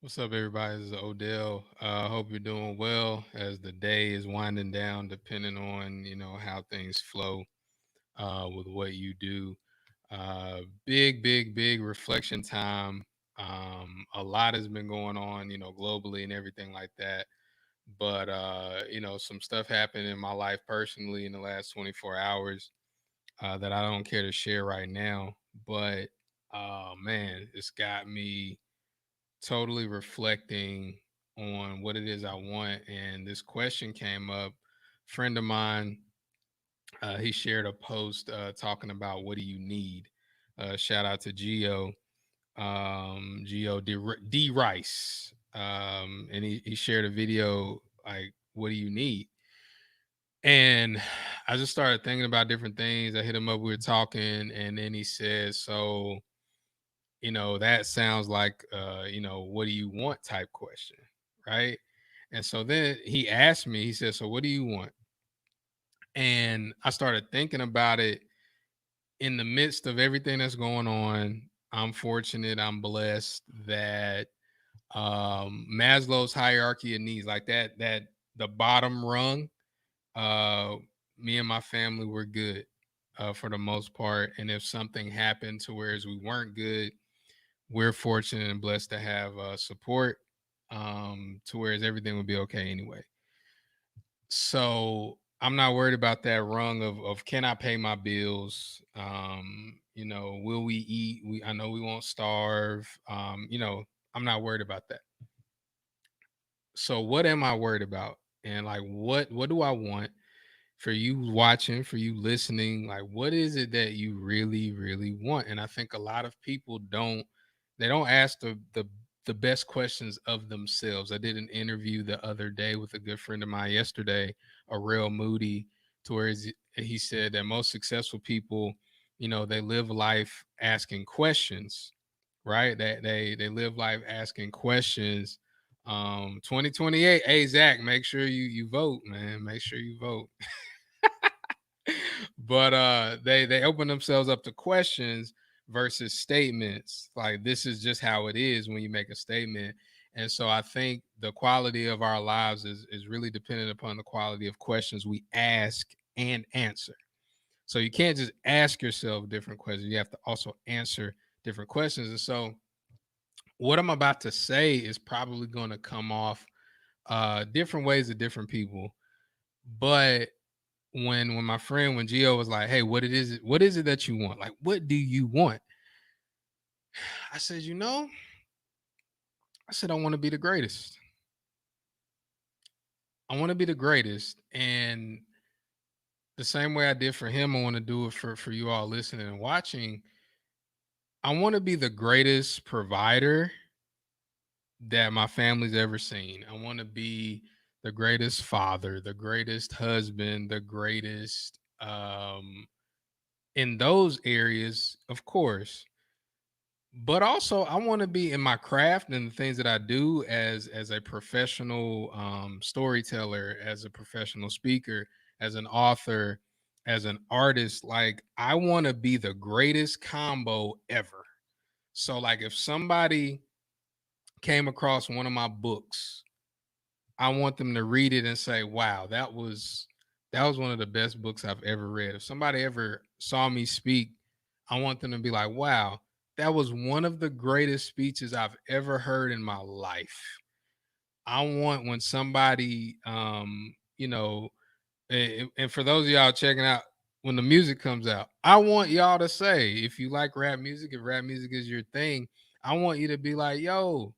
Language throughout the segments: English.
What's up, everybody? This is Odell. Hope you're doing well as the day is winding down, depending on how things flow with what you do. Big reflection time. A lot has been going on, globally and everything like that. But some stuff happened in my life personally in the last 24 hours that I don't care to share right now. But man, it's got me totally reflecting on what it is I want. And this question came up. Friend of mine, he shared a post talking about what do you need. Shout out to Geo, Geo D Rice, and he shared a video like, "What do you need?" And I just started thinking about different things. I hit him up. We were talking, and then he said, "So, that sounds like what do you want type question, right?" And so then he asked me, he said, "So what do you want?" And I started thinking about it in the midst of everything that's going on. I'm fortunate, I'm blessed that Maslow's hierarchy of needs, like that the bottom rung, uh me and my family were good for the most part. And if something happened to whereas we weren't good, we're fortunate and blessed to have support, to whereas everything would be okay anyway. So I'm not worried about that rung of can I pay my bills? Will we eat? I know we won't starve. I'm not worried about that. So what am I worried about? And like what do I want for you watching, for you listening? Like what is it that you really want? And I think a lot of people don't ask the best questions of themselves. I did an interview the other day with a good friend of mine yesterday, Aurel Moody, to where he said that most successful people, they live life asking questions, right? That they live life asking questions. 2028, hey Zach, make sure you vote, man. Make sure you vote. But they open themselves up to questions versus statements. Like this is just how it is when you make a statement. And so I think the quality of our lives is really dependent upon the quality of questions we ask and answer. So you can't just ask yourself different questions. You have to also answer different questions. And so what I'm about to say is probably going to come off different ways to different people. But when my friend, when Gio was like, "Hey, what is it that you want? Like, what do you want?" I said, I said I want to be the greatest. I want to be the greatest, and the same way I did for him, I want to do it for you all listening and watching. I want to be the greatest provider that my family's ever seen. I want to be the greatest father, the greatest husband, the greatest in those areas, of course. But also I want to be in my craft and the things that I do as a professional storyteller, as a professional speaker, as an author, as an artist. Like I want to be the greatest combo ever. So like if somebody came across one of my books, I want them to read it and say, "Wow, that was one of the best books I've ever read." If somebody ever saw me speak, I want them to be like, "Wow, that was one of the greatest speeches I've ever heard in my life." I want when somebody and for those of y'all checking out, when the music comes out, I want y'all to say, if you like rap music, if rap music is your thing, I want you to be like, "Yo,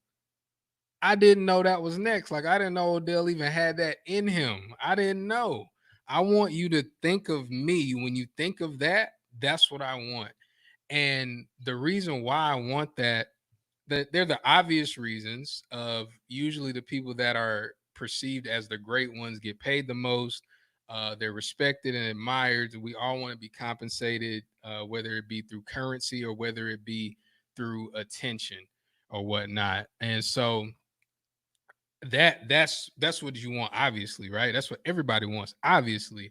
I didn't know that was next. Like I didn't know Odell even had that in him. I didn't know." I want you to think of me when you think of that. That's what I want. And the reason why I want that they're the obvious reasons of usually the people that are perceived as the great ones get paid the most. They're respected and admired. We all want to be compensated, whether it be through currency or whether it be through attention or whatnot. And so that's what you want, obviously, right? That's what everybody wants, obviously.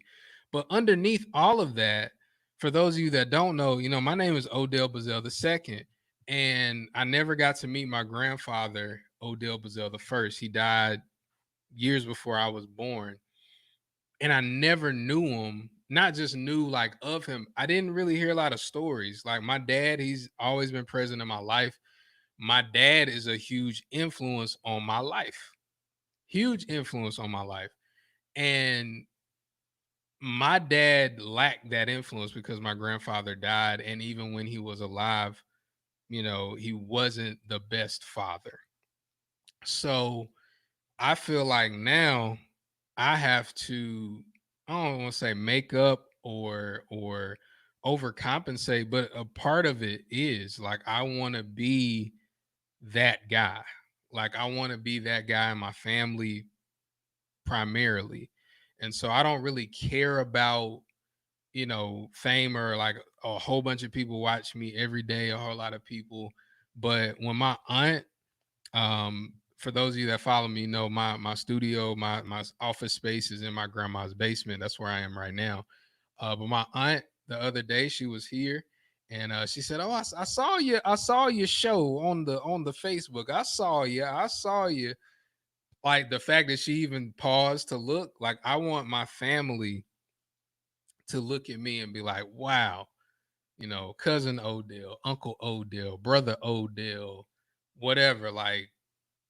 But underneath all of that, for those of you that don't know, my name is Odell Bazell II, and I never got to meet my grandfather, Odell Bazell the first. He died years before I was born, and I never knew him. Not just knew like of him. I didn't really hear a lot of stories. Like my dad, he's always been present in my life. My dad is a huge influence on my life. Huge influence on my life. And my dad lacked that influence because my grandfather died, and even when he was alive, he wasn't the best father. So I feel like now I have to, I don't want to say make up or overcompensate, but a part of it is like I want to be that guy. Like I want to be that guy in my family primarily. And so I don't really care about, fame, or like a whole bunch of people watch me every day, a whole lot of people. But when my aunt, for those of you that follow me, know my studio, my office space is in my grandma's basement. That's where I am right now. But my aunt the other day, she was here, and she said, "Oh, I saw you. I saw your show on the Facebook. I saw you. I saw you." Like the fact that she even paused to look, like I want my family to look at me and be like, "Wow, cousin Odell, Uncle Odell, brother Odell, whatever." Like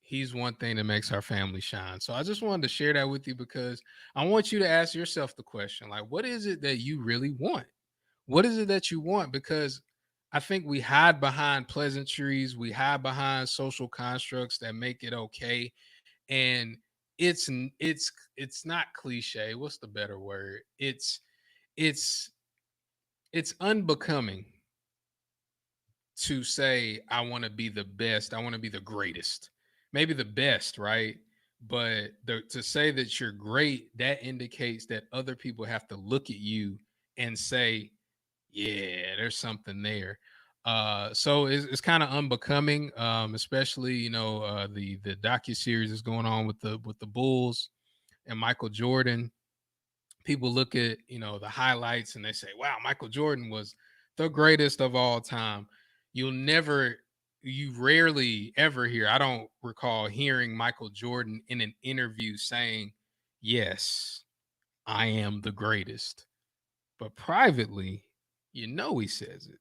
he's one thing that makes our family shine. So I just wanted to share that with you because I want you to ask yourself the question, like, what is it that you really want? What is it that you want? Because I think we hide behind pleasantries, we hide behind social constructs that make it okay. And it's not cliche. What's the better word? It's it's unbecoming to say I want to be the best, I want to be the greatest, maybe the best, right? But to say that you're great, that indicates that other people have to look at you and say, yeah, there's something there. So it's kind of unbecoming, especially the docu series is going on with the Bulls and Michael Jordan. People look at the highlights and they say, wow, Michael Jordan was the greatest of all time. You'll never you rarely ever hear, I don't recall hearing Michael Jordan in an interview saying, yes, I am the greatest. But privately, he says it.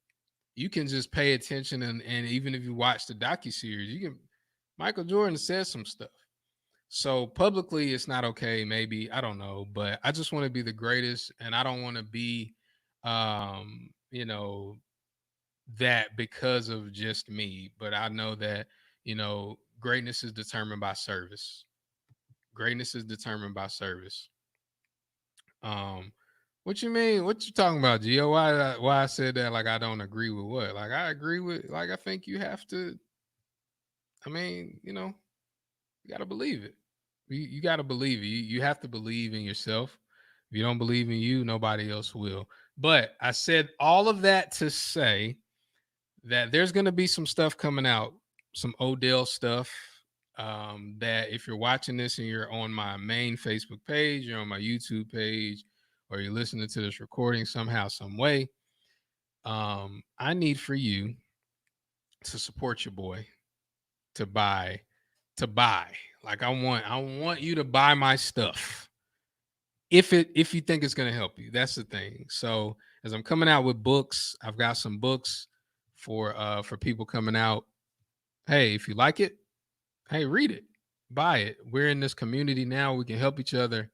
You can just pay attention, and even if you watch the docu-series, you can Michael Jordan says some stuff. So publicly, it's not okay. Maybe I don't know, but I just want to be the greatest, and I don't want to be, um, you know, that because of just me. But I know that greatness is determined by service. Greatness is determined by service. Um, what you mean? What you talking about, Gio? Why I said that? Like I don't agree with what? Like I agree with. Like I think you have to. I mean, you got to believe it. You got to believe it. You have to believe in yourself. If you don't believe in you, nobody else will. But I said all of that to say that there's going to be some stuff coming out, some Odell stuff. That if you're watching this and you're on my main Facebook page, you're on my YouTube page, or you're listening to this recording somehow, some way, I need for you to support your boy, to buy, to buy. Like I want you to buy my stuff if you think it's going to help you. That's the thing. So as I'm coming out with books, I've got some books for people coming out. Hey, if you like it, hey, read it, buy it. We're in this community now. We can help each other.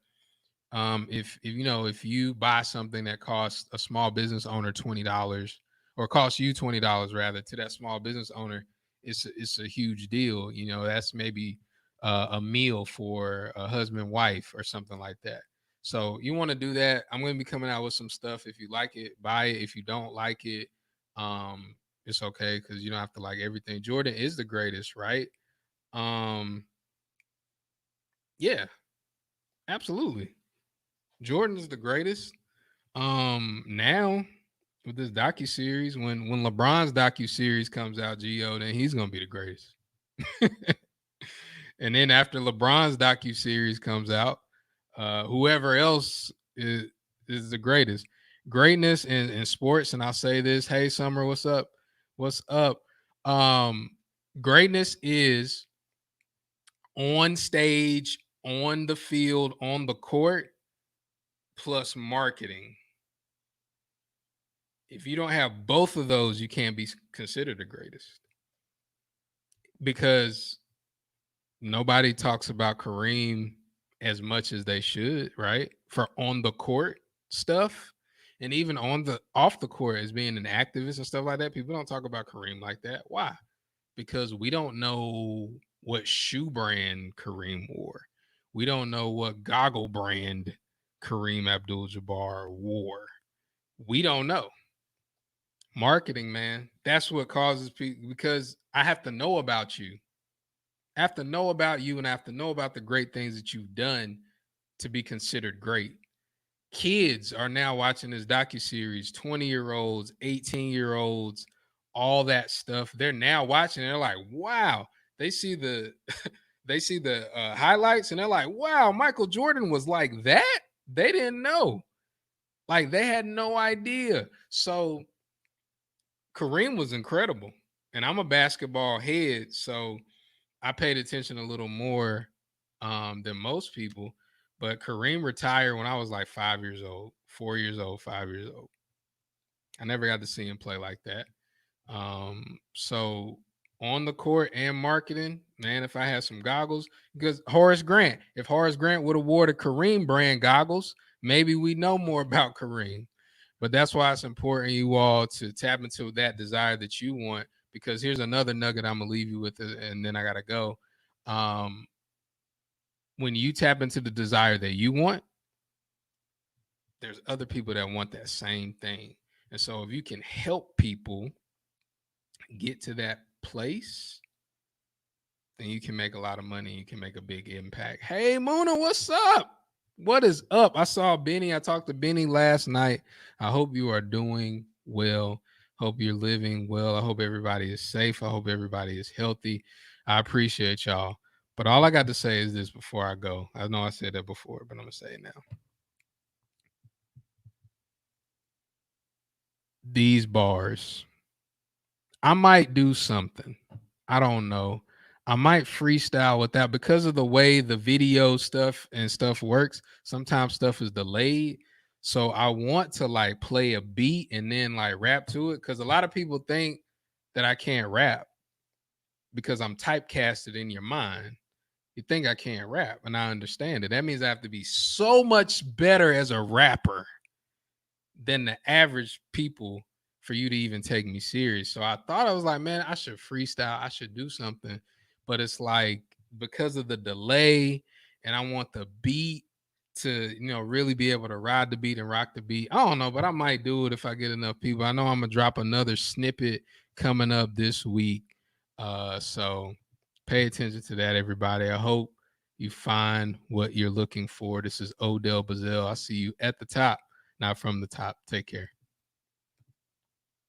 If you buy something that costs a small business owner $20, or costs you $20 rather, to that small business owner, it's a huge deal. That's maybe a meal for a husband, wife, or something like that. So you want to do that. I'm going to be coming out with some stuff. If you like it, buy it. If you don't like it, um, it's okay, because you don't have to like everything. Jordan is the greatest, right? Um, yeah, absolutely. Jordan is the greatest. Now with this docu series, when LeBron's docu series comes out, Gio, then he's gonna be the greatest. And then after LeBron's docu series comes out, whoever else is the greatest. Greatness in sports, and I'll say this: Hey, Summer, what's up? What's up? Um, Greatness is on stage, on the field, on the court, plus marketing. If you don't have both of those, you can't be considered the greatest, because nobody talks about Kareem as much as they should, right? For on the court stuff, and even on the off the court as being an activist and stuff like that. People don't talk about Kareem like that. Why? Because we don't know what shoe brand Kareem wore. We don't know what goggle brand Kareem Abdul-Jabbar wore. We don't know. Marketing, man, that's what causes people, because I have to know about you. I have to know about you, and I have to know about the great things that you've done to be considered great. Kids are now watching this docuseries, 20-year-olds, 18-year-olds, all that stuff. They're now watching, and they're like, wow. They see the they see the highlights, and they're like, wow, Michael Jordan was like that. They didn't know. Like, they had no idea. So Kareem was incredible. And I'm a basketball head, so I paid attention a little more than most people. But Kareem retired when I was like 5 years old, 4 years old, 5 years old. I never got to see him play like that. So on the court and marketing, man, if I had some goggles, because if Horace Grant would have wore the Kareem brand goggles, maybe we know more about Kareem. But that's why it's important, you all, to tap into that desire that you want. Because here's another nugget I'm gonna leave you with, and then I gotta go. Um, when you tap into the desire that you want, there's other people that want that same thing. And so if you can help people get to that place, then you can make a lot of money. You can make a big impact. Hey, Muna, what's up? What is up? I saw Benny. I talked to Benny last night. I hope you are doing well. Hope you're living well. I hope everybody is safe. I hope everybody is healthy. I appreciate y'all. But all I got to say is this before I go. I know I said that before, but I'm going to say it now. These bars, I might do something. I don't know. I might freestyle with that because of the way the video stuff works. Sometimes stuff is delayed. So I want to like play a beat and then like rap to it, because a lot of people think that I can't rap because I'm typecasted in your mind. You think I can't rap, and I understand it. That means I have to be so much better as a rapper than the average people for you to even take me serious. So I thought, I was like, man, I should freestyle. I should do something. But it's like, because of the delay, and I want the beat to, really be able to ride the beat and rock the beat. I don't know, but I might do it if I get enough people. I know I'm gonna drop another snippet coming up this week. So pay attention to that, everybody. I hope you find what you're looking for. This is Odell Bazell. I'll see you at the top, not from the top. Take care.